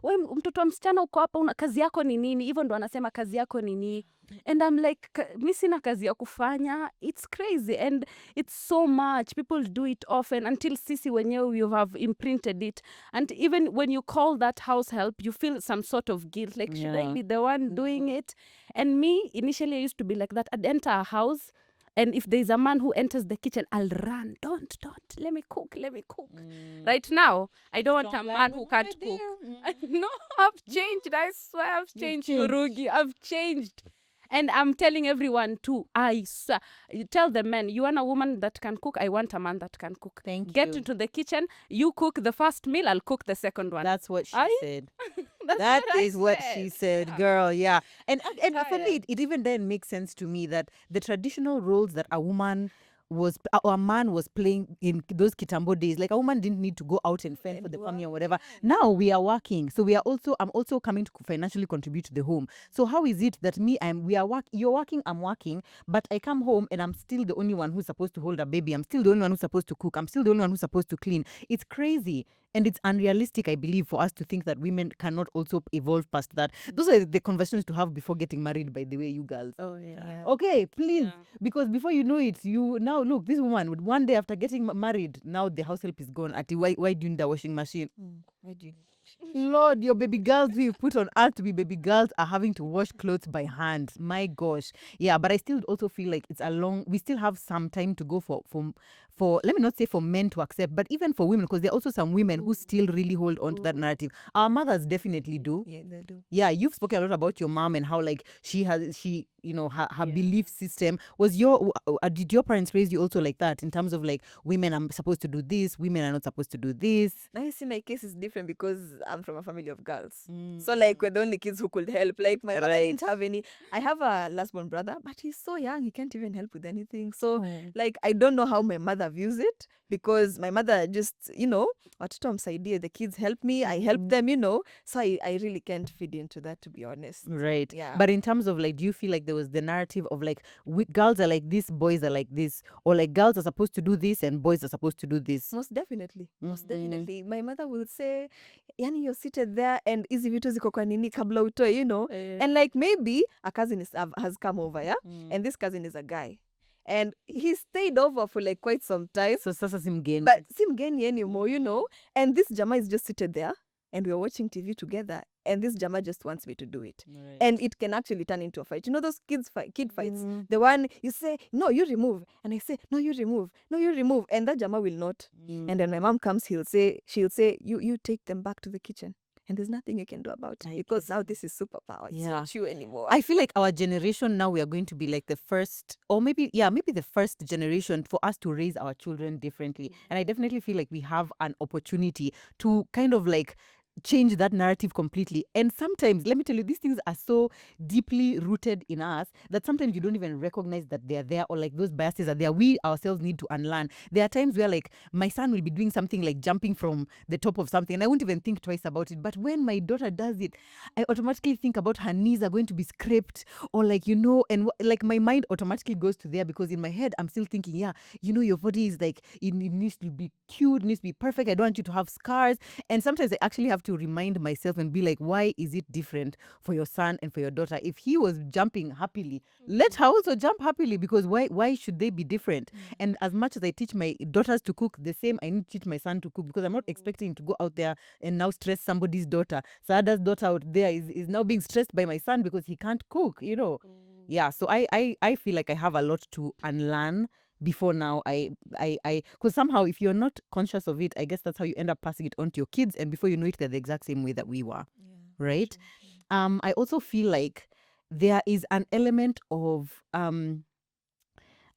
S1: we mtoto wa msichana uko hapa, kazi yako ni nini? Hivyo ndo anasema kazi yako ni nini? And I'm like, mi sina kazi ya kufanya. It's crazy and it's so much. People do it often until sisi wenyewe you have imprinted it. And even when you call that house help, you feel some sort of guilt. Like, should I be the one doing it? And me, initially, I used to be like that. I'd enter a house, and if there's a man who enters the kitchen, I'll run. Don't. Let me cook. Right now, I don't want a man who can't cook. No, I've changed. I swear I've changed, Rugi. I've changed. And I'm telling everyone too, I swear, you tell the men, you want a woman that can cook, I want a man that can cook. Get into the kitchen, you cook the first meal, I'll cook the second one.
S2: That's what she said.
S1: That's
S2: That
S1: what I
S2: is what
S1: said.
S2: she said, girl. Yeah. And for me, it even then makes sense to me that the traditional roles that a woman was, or a man was playing in those Kitambo days, like a woman didn't need to go out and fend for the family or whatever. Now we are working. So I'm also coming to financially contribute to the home. So how is it that you're working, I'm working, but I come home and I'm still the only one who's supposed to hold a baby. I'm still the only one who's supposed to cook. I'm still the only one who's supposed to clean. It's crazy. And it's unrealistic, I believe, for us to think that women cannot also evolve past that. Those are the conversations to have before getting married, by the way, you girls.
S1: Oh, yeah.
S2: Okay, please. Because before you know it, you now look, this woman would one day after getting married, now the house help is gone. Why do you need the washing machine?
S3: Why do you?
S2: Lord, your baby girls we put on earth to be baby girls are having to wash clothes by hand. My gosh. Yeah, but I still also feel like we still have some time to go for let me not say for men to accept, but even for women, because there are also some women who still really hold on to that narrative. Our mothers definitely do.
S3: Yeah, they do.
S2: Yeah, you've spoken a lot about your mom and how like her belief system was did your parents raise you also like that in terms of like women are supposed to do this, women are not supposed to do this?
S3: Now you see my case is different because I'm from a family of girls. So like we're the only kids who could help. Like my mother didn't have any. I have a last born brother, but he's so young, he can't even help with anything. So like I don't know how my mother views it, because my mother just, watoto msaidie, the kids help me, I help them, So I really can't feed into that, to be honest.
S2: Right.
S3: Yeah.
S2: But in terms of like, do you feel like there was the narrative of like girls are like this, boys are like this, or like girls are supposed to do this and boys are supposed to do this?
S3: Most definitely. Definitely. My mother will say, yani you're seated there and hizi vitu ziko kwa nini kabla utoe, And like maybe a cousin has come over, yeah? And this cousin is a guy. And he stayed over for like quite some time.
S2: So sasa si mgeni.
S3: But si mgeni anymore, And this Jama is just seated there and we're watching TV together. And this Jama just wants me to do it.
S2: Right.
S3: And it can actually turn into a fight. You know those kid fights? The one you say, no, you remove. And I say, no, you remove. No, you remove. And that Jama will not. And then my mom comes, she'll say, you take them back to the kitchen. And there's nothing you can do about it, because now this is superpower. It's not you anymore.
S2: I feel like our generation now, we are going to be like the first, or maybe the first generation for us to raise our children differently. And I definitely feel like we have an opportunity to kind of like change that narrative completely. And sometimes, let me tell you, these things are so deeply rooted in us that sometimes you don't even recognize that they're there, or like those biases are there. We ourselves need to unlearn. There are times where like my son will be doing something like jumping from the top of something and I won't even think twice about it. But when my daughter does it, I automatically think about her knees are going to be scraped, or like, and like my mind automatically goes to there, because in my head I'm still thinking, your body is like, it needs to be cute, it needs to be perfect. I don't want you to have scars. And sometimes I actually have to remind myself and be like, why is it different for your son and for your daughter? If he was jumping happily, let her also jump happily, because why should they be different? And as much as I teach my daughters to cook the same, I need to teach my son to cook, because I'm not expecting him to go out there and now stress somebody's daughter. Saada's daughter out there is now being stressed by my son because he can't cook, Yeah, so I feel like I have a lot to unlearn before now. Because somehow if you're not conscious of it, I guess that's how you end up passing it on to your kids, and before you know it, they're the exact same way that we were. Right? I also feel like there is an element of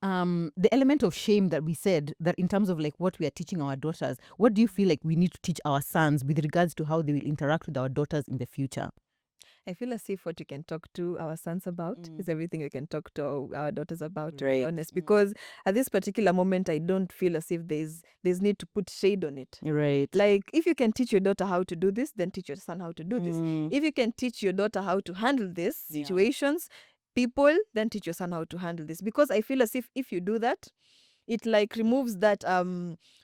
S2: the element of shame that we said, that in terms of like what we are teaching our daughters, what do you feel like we need to teach our sons with regards to how they will interact with our daughters in the future?
S3: I feel as if what we can talk to our sons about is everything we can talk to our daughters about, to be
S2: Right.
S3: honest. Because at this particular moment, I don't feel as if there's need to put shade on it.
S2: Right.
S3: Like, if you can teach your daughter how to do this, then teach your son how to do this. If you can teach your daughter how to handle these situations, people, then teach your son how to handle this. Because I feel as if you do that, it like removes that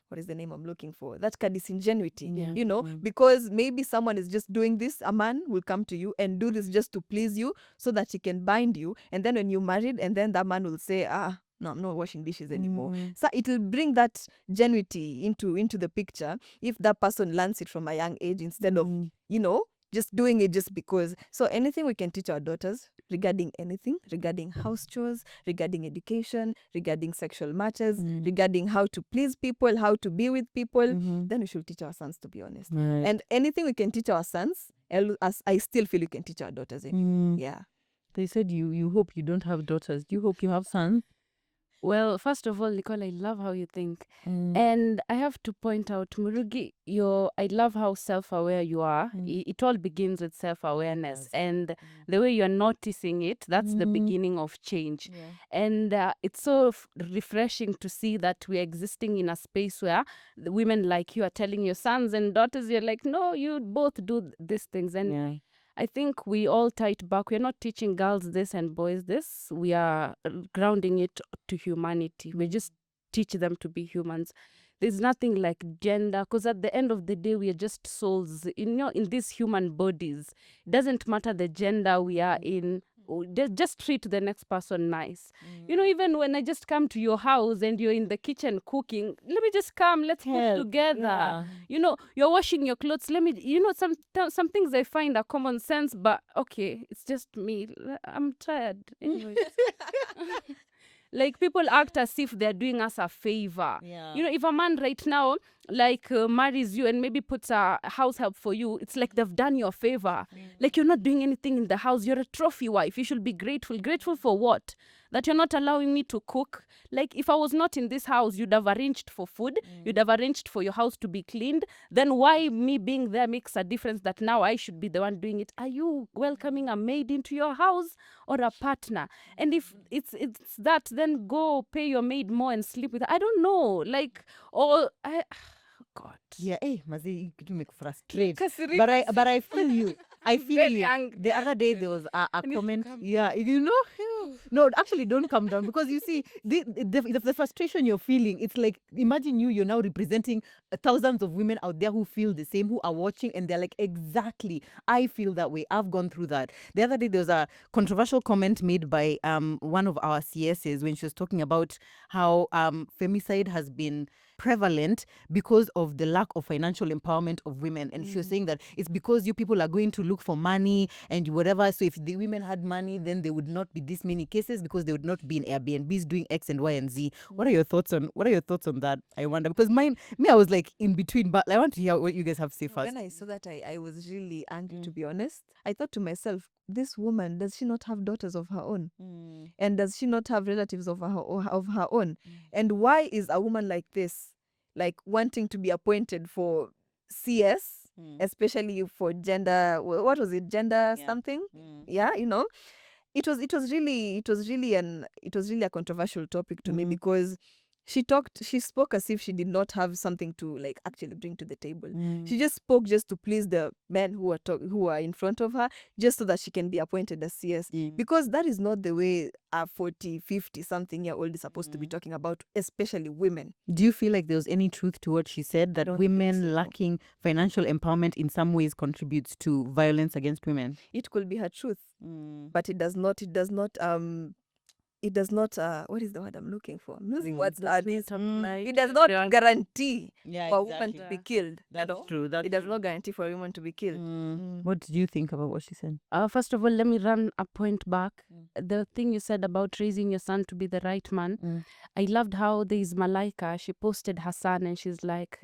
S3: what is the name I'm looking for? That disingenuity, you know, because maybe someone is just doing this. A man will come to you and do this just to please you so that he can bind you. And then when you're married, and then that man will say, no, I'm not washing dishes anymore. So it will bring that genuity into the picture if that person learns it from a young age instead of, you know, just doing it just because. So anything we can teach our daughters regarding anything, regarding house chores, regarding education, regarding sexual matters, regarding how to please people, how to be with people, then we should teach our sons, to be honest.
S2: Right.
S3: And anything we can teach our sons, as I still feel we can teach our daughters. Yeah.
S2: They said you hope you don't have daughters. Do you hope you have sons?
S1: Well, first of all, Nicole, I love how you think. And I have to point out, Murugi, I love how self-aware you are. It all begins with self-awareness. And the way you're noticing it, that's the beginning of change. And it's so refreshing to see that we're existing in a space where the women like you are telling your sons and daughters, you're like, no, you both do these things. And I think we all tie it back. We're not teaching girls this and boys this. We are grounding it to humanity. We just teach them to be humans. There's nothing like gender, because at the end of the day, we are just souls in these human bodies. It doesn't matter the gender we are in. Just treat the next person nice. You know, even when I just come to your house and you're in the kitchen cooking, let me just come, let's cook together. You know, you're washing your clothes, let me, you know, some things I find are common sense, but okay, it's just me. I'm tired. Anyways. Like, people act as if they're doing us a favor. You know, if a man right now like marries you and maybe puts a house help for you, it's like they've done you a favor. Like, you're not doing anything in the house. You're a trophy wife. You should be grateful. Grateful for what? That you're not allowing me to cook. Like, if I was not in this house, you'd have arranged for food. You'd have arranged for your house to be cleaned. Then why me being there makes a difference that now I should be the one doing it? Are you welcoming a maid into your house or a partner? And if it's that, then go pay your maid more and sleep with her. I don't know. Like, or God.
S2: Yeah, Mazi, you make frustrate. But I feel you. I feel you.
S1: Angry.
S2: The other day there was a comment. Yeah, you know. No, actually, don't come down, because you see the frustration you're feeling. It's like, imagine you're now representing thousands of women out there who feel the same, who are watching, and they're like, exactly, I feel that way. I've gone through that. The other day there was a controversial comment made by one of our CSs when she was talking about how femicide has been prevalent because of the lack of financial empowerment of women. And she was saying that it's because you people are going to look for money and whatever. So if the women had money, then there would not be this many cases, because they would not be in Airbnbs doing X and Y and Z. What are your thoughts on that? I wonder, because I was like in between, but I want to hear what you guys have to say first.
S3: When I saw that, I was really angry, to be honest. I thought to myself, this woman, does she not have daughters of her own? And does she not have relatives of her own? And why is a woman like this, like, wanting to be appointed for CS, especially for gender, what was it, gender something? Yeah, you know, it was really a controversial topic to me, because she spoke as if she did not have something to, like, actually bring to the table. She just spoke just to please the men who are in front of her, just so that she can be appointed as CS. Because that is not the way a 40, 50 something year old is supposed to be talking about, especially women.
S2: Do you feel like there was any truth to what she said, that women lacking financial empowerment in some ways contributes to violence against women?
S3: It could be her truth, but it does not what is the word I'm looking for? I'm losing words nowadays. It does not guarantee for a woman to be killed.
S2: That's true.
S3: It does not guarantee for a woman to be killed.
S2: What did you think about what she said?
S1: First of all, let me run a point back. The thing you said about raising your son to be the right man. I loved how there is Malaika. She posted her son and she's like,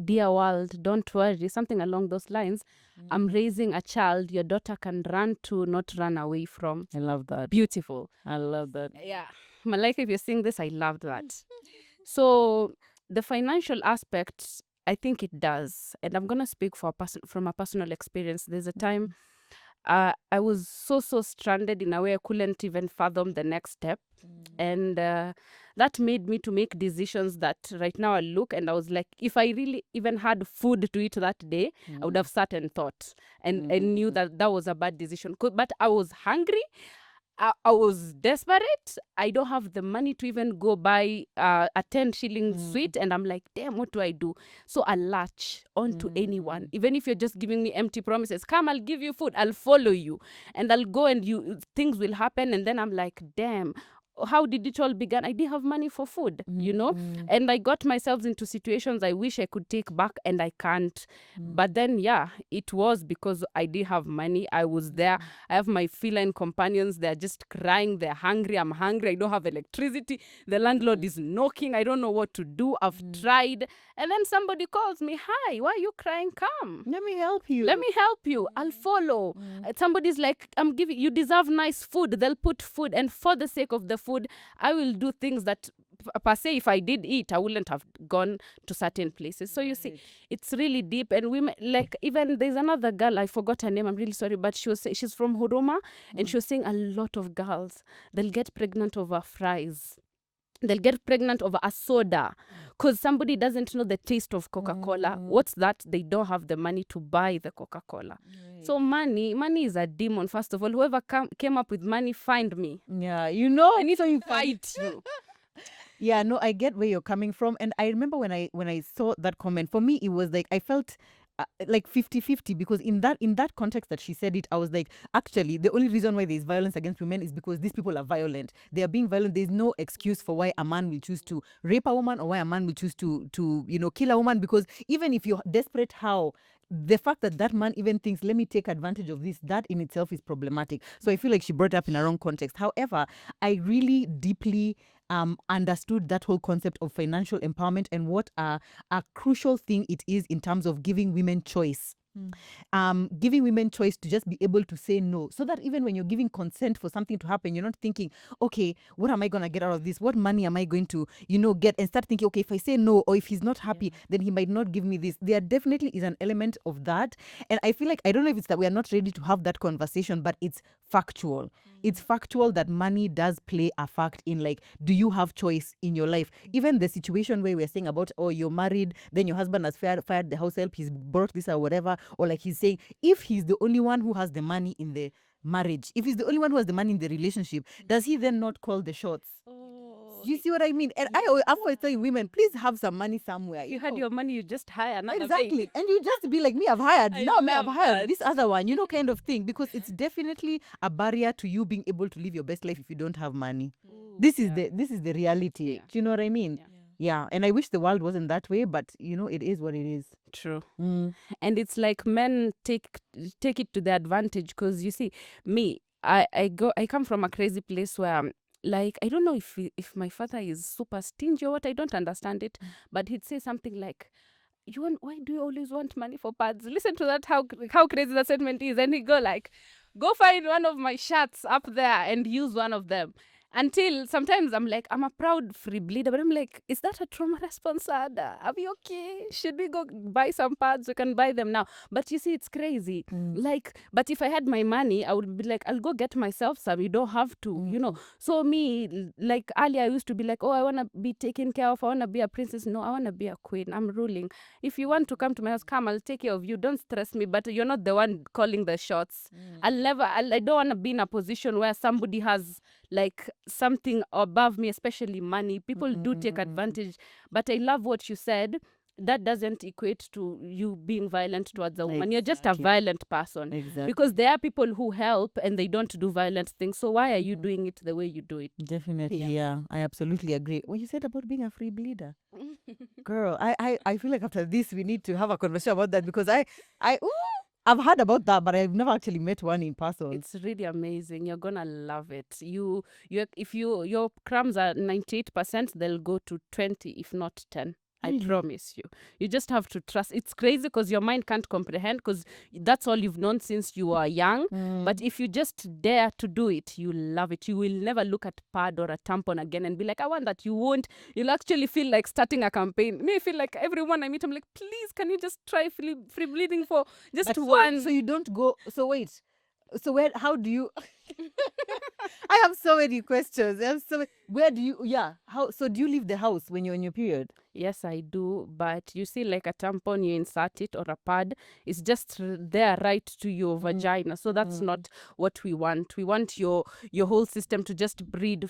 S1: dear world, don't worry. Something along those lines. I'm raising a child your daughter can run to, not run away from.
S2: I love that.
S1: Beautiful.
S2: I love that.
S1: Yeah. Malika, if you're seeing this, I loved that. So the financial aspect, I think it does. And I'm going to speak from a personal experience. There's a time I was so stranded in a way I couldn't even fathom the next step. And that made me to make decisions that right now I look and I was like, if I really even had food to eat that day, I would have sat and thought and knew that that was a bad decision. But I was hungry. I was desperate. I don't have the money to even go buy a 10-shilling sweet. And I'm like, damn, what do I do? So I latch on to anyone. Even if you're just giving me empty promises, come, I'll give you food. I'll follow you. And I'll go and things will happen. And then I'm like, damn, how did it all begin? I didn't have money for food, you know? And I got myself into situations I wish I could take back and I can't. But then, yeah, it was because I did have money. I was there. I have my feline companions. They're just crying. They're hungry. I'm hungry. I don't have electricity. The landlord is knocking. I don't know what to do. I've tried. And then somebody calls me, hi, why are you crying? Come.
S2: Let me help you.
S1: Let me help you. I'll follow. Somebody's like, I'm giving you deserve nice food. They'll put food. And for the sake of the food, I will do things that per se, if I did eat, I wouldn't have gone to certain places. So you see, it's really deep. And women, like, even there's another girl, I forgot her name, I'm really sorry, but she's from Huruma, and she was saying a lot of girls, they'll get pregnant over fries. They'll get pregnant over a soda because somebody doesn't know the taste of Coca-Cola. What's that? They don't have the money to buy the Coca-Cola. So money is a demon, first of all. Whoever came up with money, find me.
S2: Yeah, you know,
S1: I need to fight you.
S2: Yeah, no, I get where you're coming from. And I remember when I saw that comment, for me, it was like, I felt like 50-50, because in that context that she said it, I was like, actually, the only reason why there's violence against women is because these people are violent. They are being violent. There's no excuse for why a man will choose to rape a woman or why a man will choose to kill a woman, because even if you're desperate, how the fact that man even thinks, let me take advantage of this, that in itself is problematic. So I feel like she brought it up in a wrong context. However, I really deeply understood that whole concept of financial empowerment and what a crucial thing it is in terms of giving women choice. Giving women choice to just be able to say no, so that even when you're giving consent for something to happen, you're not thinking, okay, what am I going to get out of this? What money am I going to, get? And start thinking, okay, if I say no, or if he's not happy, then he might not give me this. There definitely is an element of that. And I feel like, I don't know if it's that we are not ready to have that conversation, but it's factual. It's factual that money does play a fact in, like, do you have choice in your life? Even the situation where we're saying about, oh, you're married, then your husband has fired the house help, he's brought this or whatever, or like he's saying, if he's the only one who has the money in the marriage, if he's the only one who has the money in the relationship, does he then not call the shots? You see what I mean? And I always tell women, please have some money somewhere.
S1: You had your money, you just hire another
S2: exactly
S1: maid.
S2: And you just be like, me, I've hired
S1: I
S2: now me, I've
S1: love
S2: hired
S1: that.
S2: this other one, kind of thing, because it's definitely a barrier to you being able to live your best life if you don't have money. This is the reality. Do you know what I mean? Yeah. And I wish the world wasn't that way, but it is what it is.
S1: True. And it's like men take it to their advantage, because you see, me, I come from a crazy place where, like, I don't know if my father is super stingy or what, I don't understand it, but he'd say something like, why do you always want money for pads? Listen to that, how crazy that statement is. And he'd go like, go find one of my shirts up there and use one of them. Until sometimes I'm like, I'm a proud free bleeder, but I'm like, is that a trauma response, Ada? Are we okay? Should we go buy some pads? We can buy them now. But you see, it's crazy. Like, but if I had my money, I would be like, I'll go get myself some. You don't have to, So me, like earlier, I used to be like, oh, I want to be taken care of. I want to be a princess. No, I want to be a queen. I'm ruling. If you want to come to my house, come. I'll take care of you. Don't stress me. But you're not the one calling the shots. I don't want to be in a position where somebody has, like, something above me, especially money. People do take advantage. But I love what you said. That doesn't equate to you being violent towards a woman. You're just a violent person.
S2: Exactly.
S1: Because there are people who help and they don't do violent things. So why are you doing it the way you do it?
S2: Definitely, yeah. I absolutely agree. What you said about being a free bleeder. Girl, I feel like after this we need to have a conversation about that, because I've heard about that, but I've never actually met one in person.
S1: It's really amazing. You're gonna love it. If your crumbs are 98%, they'll go to 20, if not 10. I promise you. You just have to trust. It's crazy because your mind can't comprehend because that's all you've known since you were young. But if you just dare to do it, you love it. You will never look at pad or a tampon again and be like, I want that. You won't. You'll actually feel like starting a campaign. Me, I feel like everyone I meet, I'm like, please, can you just try free bleeding for just
S2: But
S1: one?
S2: So you don't go. So wait. So where? How do you? I have so many questions. I have so. Where do you? Yeah. How? So do you leave the house when you're on your period?
S1: Yes, I do. But you see, like a tampon, you insert it or a pad, it's just there right to your vagina. So that's not what we want. We want your whole system to just bleed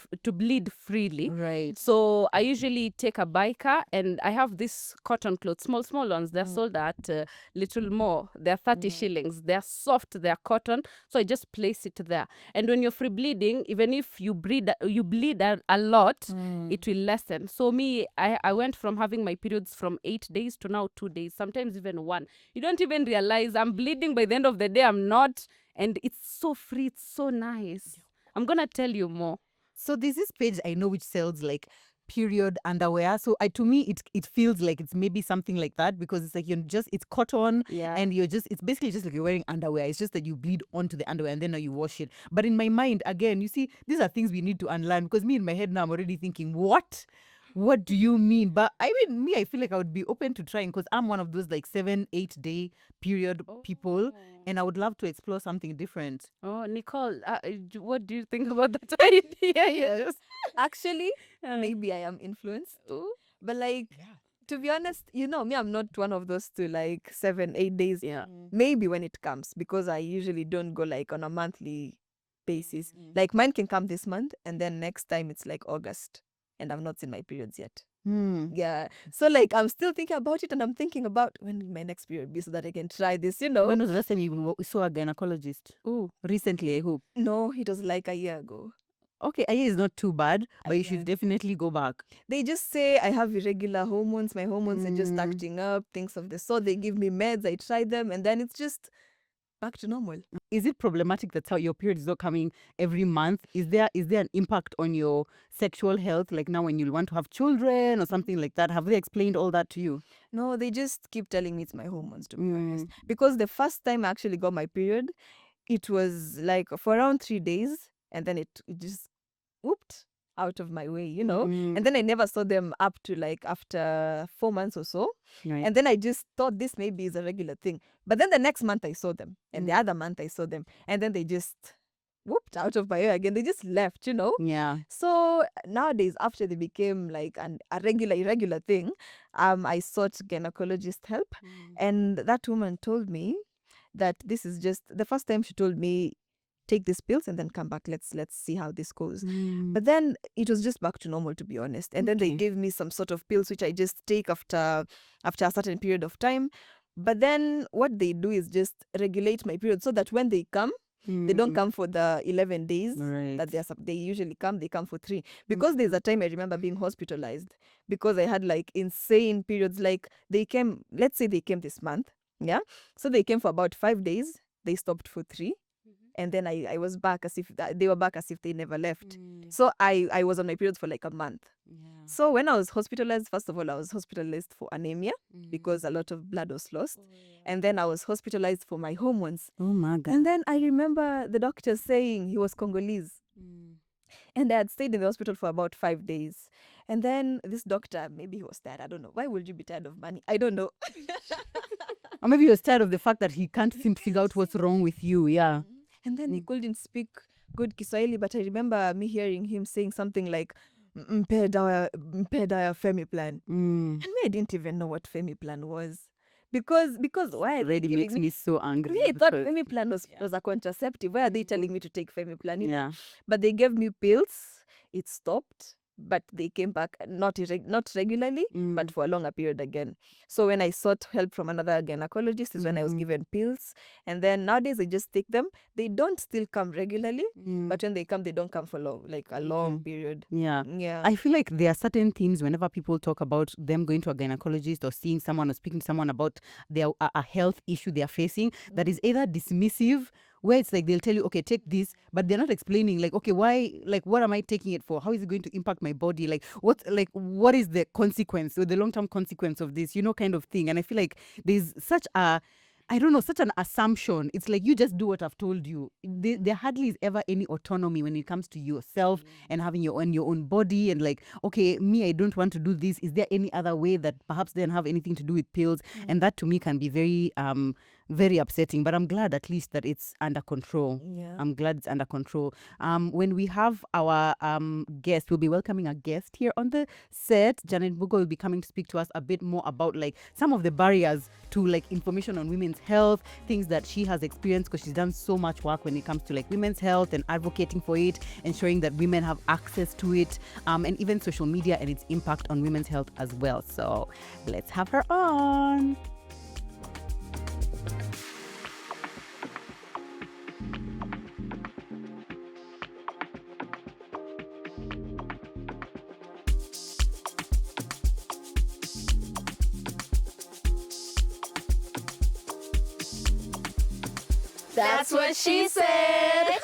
S1: freely.
S2: Right.
S1: So I usually take a biker and I have this cotton clothes, small ones. They're sold at Little More. They're 30 shillings. They're soft. They're cotton. So I just place it there. And when you're free bleeding, even if you bleed a lot, it will lessen. So me, I went from having my periods from 8 days to now 2 days, sometimes even 1. You don't even realize I'm bleeding. By the end of the day, I'm not. And it's so free. It's so nice. I'm going to tell you more.
S2: So there's this page I know which sells like period underwear. So to me it feels like it's maybe something like that because it's like it's cotton and it's basically just like you're wearing underwear. It's just that you bleed onto the underwear and then you wash it. But in my mind, again, you see, these are things we need to unlearn because me in my head now I'm already thinking, what do you mean? But I mean, I feel like I would be open to trying because I'm one of those like 7-8 day period people, and I would love to explore something different.
S1: Oh, Nicole, what do you think about that idea? Yes.
S3: Actually, maybe I am influenced. But like, to be honest, me, I'm not one of those to like 7-8 days.
S1: Yeah.
S3: Maybe when it comes, because I usually don't go like on a monthly basis. Like mine can come this month and then next time it's like August and I've not seen my periods yet. Yeah. So like I'm still thinking about it and I'm thinking about when will my next period be so that I can try this,
S2: When was the last time you saw a gynecologist? Recently, I hope.
S3: No, it was like a year ago.
S2: Okay, a year is not too bad, but you should definitely go back.
S3: They just say I have irregular hormones. My hormones are just acting up, things of the sort. They give me meds, I try them, and then it's just back to normal.
S2: Is it problematic that how your period is not coming every month? Is there an impact on your sexual health, like now when you want to have children or something like that? Have they explained all that to you?
S3: No, they just keep telling me it's my hormones, to be honest. Because the first time I actually got my period, it was like for around 3 days, and then it just whooped out of my way, and then I never saw them up to like after 4 months or so.
S2: Right.
S3: And then I just thought this maybe is a regular thing, but then the next month I saw them and the other month I saw them, and then they just whooped out of my way again. They just left.
S2: Yeah.
S3: So nowadays, after they became like a irregular thing, I sought gynecologist help, and that woman told me that this is just the first time. She told me, take these pills and then come back. Let's see how this goes. But then it was just back to normal, to be honest. And then they gave me some sort of pills which I just take after a certain period of time. But then what they do is just regulate my period so that when they come, they don't come for the 11 days that they usually come. They come for 3. Because there's a time I remember being hospitalized because I had like insane periods. Like let's say they came this month. Yeah. So they came for about 5 days. They stopped for 3. And then I was back as if they were back as if they never left. So I was on my periods for like a month. So when I was hospitalized, first of all, I was hospitalized for anemia because a lot of blood was lost. And then I was hospitalized for my hormones.
S2: Oh my God.
S3: And then I remember the doctor saying he was Congolese. And I had stayed in the hospital for about 5 days. And then this doctor, maybe he was tired. I don't know. Why would you be tired of money? I don't know.
S2: Or maybe he was tired of the fact that he can't seem to figure out what's wrong with you. Yeah.
S3: And then he couldn't speak good Kiswahili, but I remember me hearing him saying something like, "Mpe dawa Femiplan." And me, I didn't even know what Femiplan was. Because why?
S2: Already makes me so angry.
S3: I thought Femiplan was a contraceptive. Why are they telling me to take Femiplan?
S2: Yeah.
S3: But they gave me pills. It stopped. But they came back not regularly, but for a longer period again. So when I sought help from another gynecologist is when I was given pills. And then nowadays I just take them. They don't still come regularly, but when they come, they don't come for a long period.
S2: Yeah.
S3: Yeah.
S2: I feel like there are certain things whenever people talk about them going to a gynecologist or seeing someone or speaking to someone about a health issue they are facing that is either dismissive where it's like they'll tell you, okay, take this, but they're not explaining like, okay, why, like, what am I taking it for? How is it going to impact my body? Like, what is the consequence or the long-term consequence of this, kind of thing. And I feel like there's such a, I don't know, such an assumption. It's like you just do what I've told you. There hardly is ever any autonomy when it comes to yourself and having your own body and like, okay, me, I don't want to do this. Is there any other way that perhaps doesn't have anything to do with pills? And that to me can be very very upsetting. But I'm glad at least that it's under control.
S3: Yeah.
S2: I'm glad it's under control. When we have our guest, we'll be welcoming a guest here on the set. Janet Bugo will be coming to speak to us a bit more about like some of the barriers to like information on women's health, things that she has experienced because she's done so much work when it comes to like women's health and advocating for it, ensuring that women have access to it, and even social media and its impact on women's health as well. So let's have her on.
S3: That's what she said.